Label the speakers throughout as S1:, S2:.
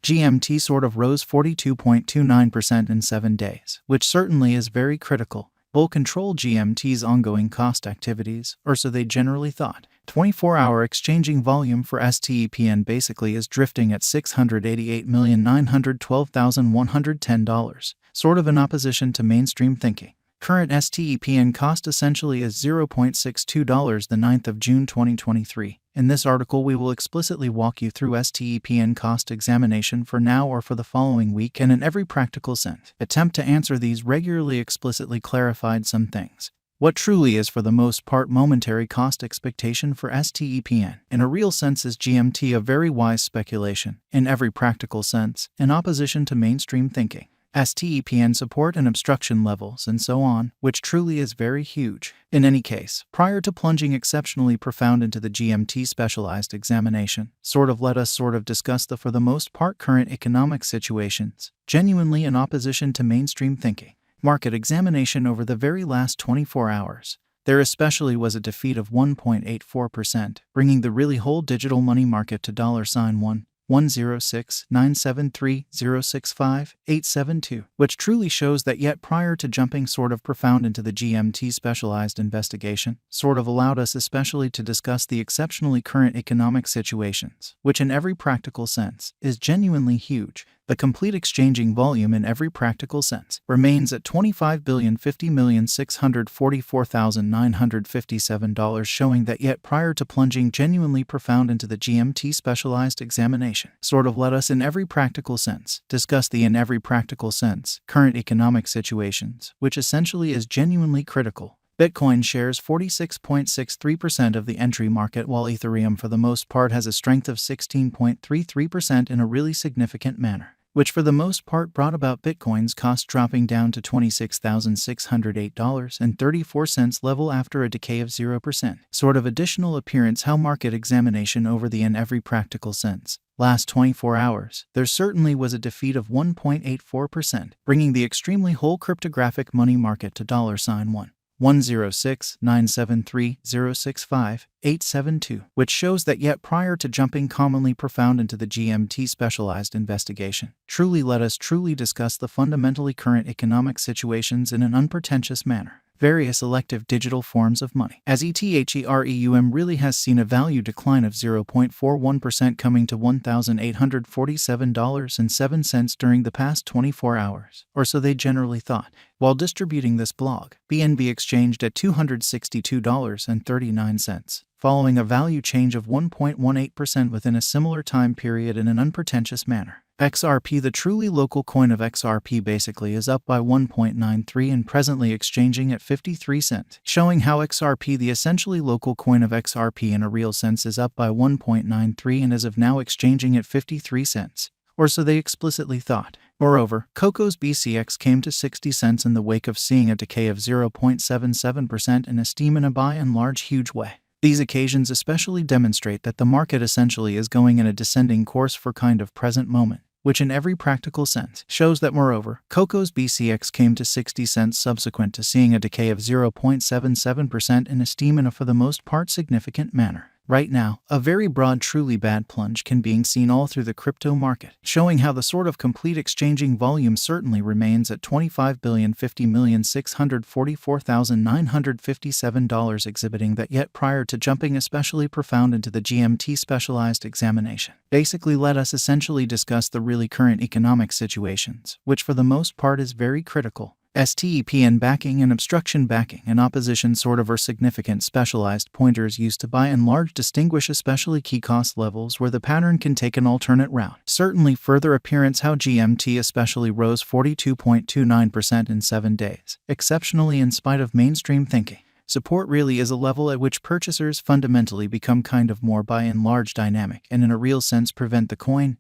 S1: GMT sort of rose 42.29% in 7 days, which certainly is very critical. Bull control GMT's ongoing cost activities, or so they generally thought. 24-hour exchanging volume for STEPN basically is drifting at $688,912,110, sort of in opposition to mainstream thinking. Current STEPN cost essentially is $0.62 the 9th of June 2023. In this article we will explicitly walk you through STEPN cost examination for now or for the following week and in every practical sense. Attempt to answer these regularly explicitly clarified some things. What truly is for the most part momentary cost expectation for STEPN in a real sense is GMT a very wise speculation, in every practical sense, in opposition to mainstream thinking. STEPN support and obstruction levels and so on, which truly is very huge. In any case, prior to plunging exceptionally profound into the GMT specialized examination, let us discuss the for the most part current economic situations, genuinely in opposition to mainstream thinking. Market examination over the very last 24 hours. There especially was a defeat of 1.84%, bringing the really whole digital money market to $1,106,973,065,872, which truly shows that yet prior to jumping profound into the GMT specialized investigation, allowed us especially to discuss the exceptionally current economic situations, which in every practical sense is genuinely huge. The complete exchanging volume in every practical sense remains at $25,050,644,957, showing that yet prior to plunging genuinely profound into the GMT specialized examination, let us in every practical sense discuss the in every practical sense current economic situations, which essentially is genuinely critical. Bitcoin shares 46.63% of the entry market, while Ethereum for the most part has a strength of 16.33% in a really significant manner, which for the most part brought about Bitcoin's cost dropping down to $26,608.34 level after a decay of 0%. Additional appearance how market examination over the in every practical sense. Last 24 hours, there certainly was a defeat of 1.84%, bringing the extremely whole cryptographic money market to $1,069,73065,872, which shows that yet prior to jumping commonly profound into the GMT specialized investigation, let us discuss the fundamentally current economic situations in an unpretentious manner. Various elective digital forms of money. As ETHEREUM really has seen a value decline of 0.41% coming to $1,847.07 during the past 24 hours, or so they generally thought. While distributing this blog, BNB exchanged at $262.39. Following a value change of 1.18% within a similar time period in an unpretentious manner. XRP, the truly local coin of XRP, basically is up by 1.93 and presently exchanging at 53 cents, showing how XRP, the essentially local coin of XRP in a real sense, is up by 1.93 and as of now exchanging at 53 cents, or so they explicitly thought. Moreover, Coco's BCX came to 60 cents in the wake of seeing a decay of 0.77% in esteem in a by and large huge way. These occasions especially demonstrate that the market essentially is going in a descending course for kind of present moment, which in every practical sense shows that moreover, Coco's BCX came to 60 cents subsequent to seeing a decay of 0.77% in esteem in a for the most part significant manner. Right now, a very broad truly bad plunge can be seen all through the crypto market, showing how the complete exchanging volume certainly remains at $25,050,644,957, exhibiting that yet prior to jumping especially profound into the GMT specialized examination. Basically let us essentially discuss the really current economic situations, which for the most part is very critical. STEPN backing and obstruction backing and opposition are significant specialized pointers used to by and large distinguish especially key cost levels where the pattern can take an alternate route. Certainly further appearance how GMT especially rose 42.29% in 7 days, exceptionally in spite of mainstream thinking. Support really is a level at which purchasers fundamentally become kind of more by and large dynamic and in a real sense prevent the coin's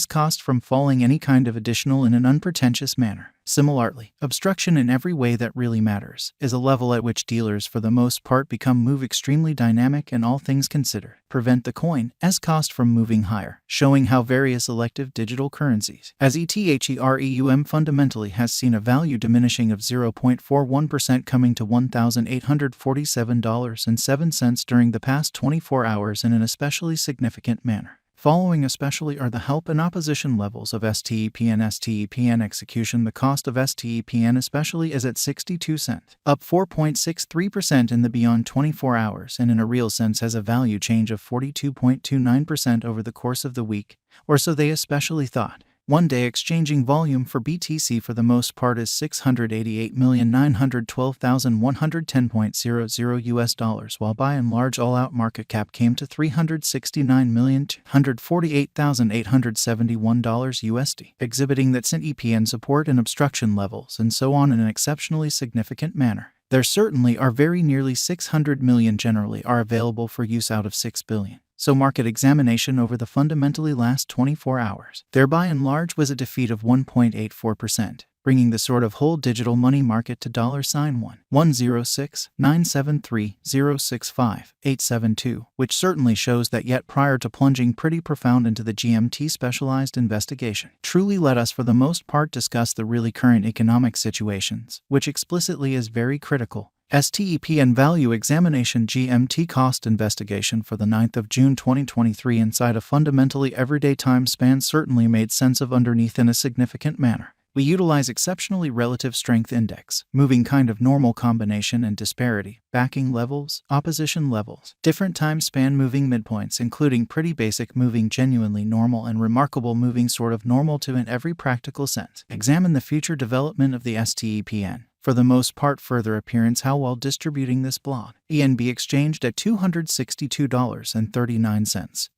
S1: cost from falling any kind of additional in an unpretentious manner. Similarly, obstruction in every way that really matters is a level at which dealers for the most part move extremely dynamic and all things considered, prevent the coin's cost from moving higher, showing how various elective digital currencies, as ETHEREUM fundamentally has seen a value diminishing of 0.41% coming to $1,847.07 during the past 24 hours in an especially significant manner. Following especially are the help and opposition levels of STEPN. STEPN execution. The cost of STEPN especially is at 62 cents, up 4.63% in the beyond 24 hours, and in a real sense has a value change of 42.29% over the course of the week, or so they especially thought. One-day exchanging volume for BTC for the most part is $688,912,110.00 while by and large all-out market cap came to $369,248,871 exhibiting that STEPN support and obstruction levels and so on in an exceptionally significant manner. There certainly are very nearly 600 million generally are available for use out of 6 billion. So market examination over the fundamentally last 24 hours. There by and large was a defeat of 1.84%, bringing the sort of whole digital money market to $1,106,973,065,872, which certainly shows that yet prior to plunging pretty profound into the GMT specialized investigation, truly let us for the most part discuss the really current economic situations, which explicitly is very critical. STEPN Value Examination GMT Cost Investigation for the 9th of June 2023 inside a fundamentally everyday time span certainly made sense of underneath in a significant manner. We utilize exceptionally relative strength index, moving kind of normal combination and disparity, backing levels, opposition levels, different time span moving midpoints including pretty basic moving genuinely normal and remarkable moving sort of normal to in every practical sense. Examine the future development of the STEPN. For the most part further appearance how while distributing this block, ENB exchanged at $262.39.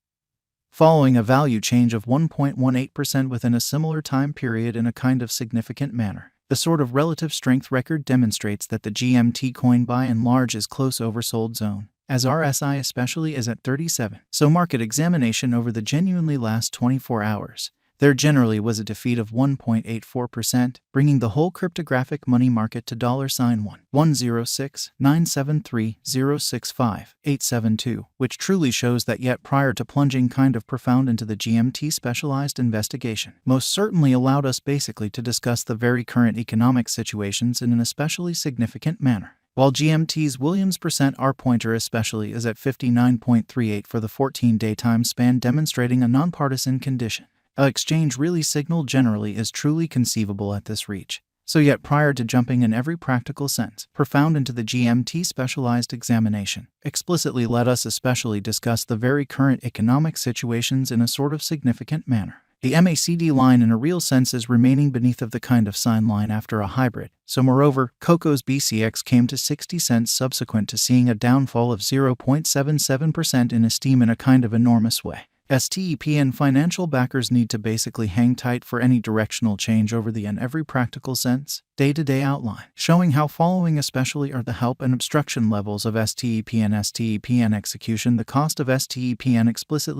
S1: Following a value change of 1.18% within a similar time period in a kind of significant manner. The sort of relative strength record demonstrates that the GMT coin by and large is close oversold zone, as RSI especially is at 37. So market examination over the genuinely last 24 hours. There generally was a defeat of 1.84%, bringing the whole cryptographic money market to $1,106,973,065,872, which truly shows that yet prior to plunging kind of profound into the GMT specialized investigation, most certainly allowed us basically to discuss the very current economic situations in an especially significant manner. While GMT's Williams %R pointer especially is at 59.38 for the 14-day time span demonstrating a nonpartisan condition. Exchange really signal generally is truly conceivable at this reach. So yet prior to jumping in every practical sense, profound into the GMT specialized examination, explicitly let us especially discuss the very current economic situations in a sort of significant manner. The MACD line in a real sense is remaining beneath of the kind of sine line after a hybrid. So moreover, Coco's BCX came to 60 cents subsequent to seeing a downfall of 0.77% in esteem in a kind of enormous way. STEPN financial backers need to basically hang tight for any directional change over the in every practical sense, day-to-day outline, showing how following especially are the help and obstruction levels of STEPN execution. The cost of STEPN explicitly